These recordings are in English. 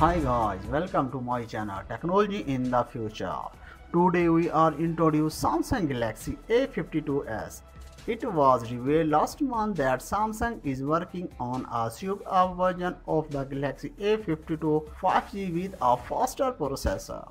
Hi guys, welcome to my channel Technology in the Future. Today we are introducing Samsung Galaxy A52s. It was revealed last month that Samsung is working on a souped-up version of the Galaxy A52 5G with a faster processor.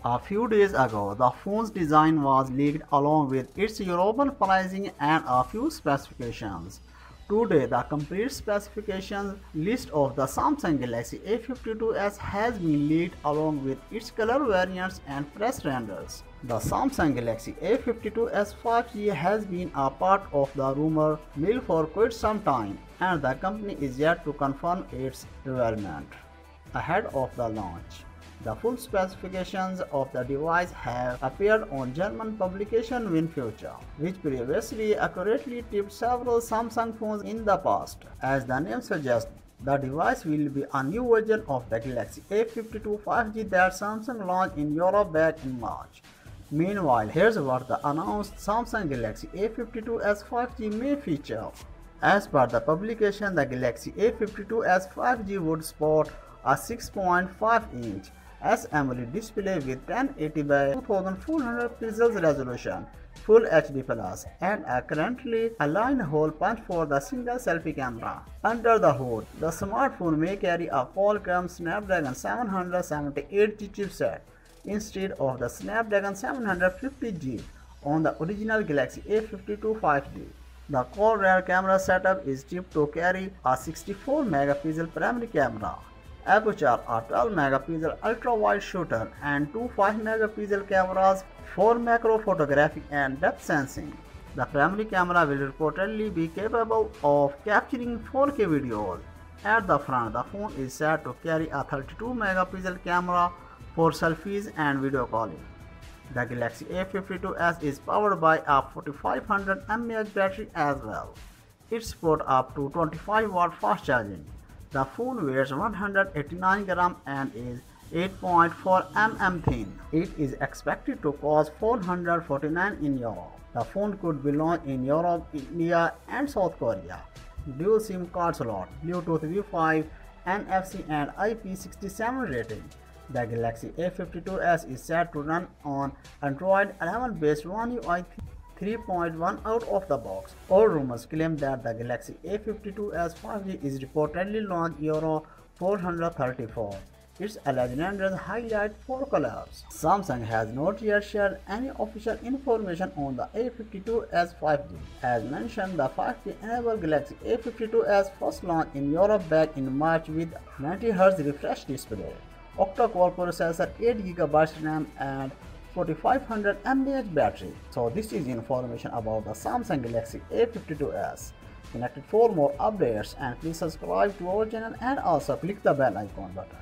A few days ago, the phone's design was leaked along with its European pricing and a few specifications. Today, the complete specifications list of the Samsung Galaxy A52s has been leaked along with its color variants and press renders. The Samsung Galaxy A52s 5G has been a part of the rumor mill for quite some time, and the company is yet to confirm its development ahead of the launch. The full specifications of the device have appeared on German publication WinFuture, which previously accurately tipped several Samsung phones in the past. As the name suggests, the device will be a new version of the Galaxy A52 5G that Samsung launched in Europe back in March. Meanwhile, here's what the announced Samsung Galaxy A52s 5G may feature. As per the publication, the Galaxy A52s 5G would sport a 6.5-inch AMOLED display with 1080 by 2400 pixels resolution, Full HD Plus, and a currently aligned hole punch for the single selfie camera. Under the hood, the smartphone may carry a Qualcomm Snapdragon 778G chipset instead of the Snapdragon 750G on the original Galaxy A52 5G. The core rear camera setup is tipped to carry a 64 megapixel primary camera, aperture a 12 megapixel ultra-wide shooter, and two 5 megapixel cameras for macro photography and depth sensing. The primary camera will reportedly be capable of capturing 4K videos. At the front, the phone is said to carry a 32 megapixel camera for selfies and video calling. The Galaxy A52s is powered by a 4500 mAh battery as well. It supports up to 25-watt fast charging. The phone weighs 189 grams and is 8.4 mm thin. It is expected to cost $449 in Europe. The phone could be launched in Europe, India, and South Korea. Dual SIM card slot, Bluetooth Wi-Fi, NFC, and IP67 rating. The Galaxy A52s is set to run on Android 11 based One UI 3.1 out of the box. All rumors claim that the Galaxy A52s 5G is reportedly launched Euro 434. Its alleged renders highlight 4 colors. Samsung has not yet shared any official information on the A52s 5G. As mentioned, the 5G-enabled Galaxy A52s first launched in Europe back in March with 90Hz refresh display, octa-core processor, 8GB RAM, and 4500 mAh battery. So this is information about the Samsung Galaxy A52s. Connected for more updates, and please subscribe to our channel and also click the bell icon button.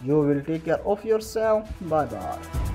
You will take care of yourself. Bye bye.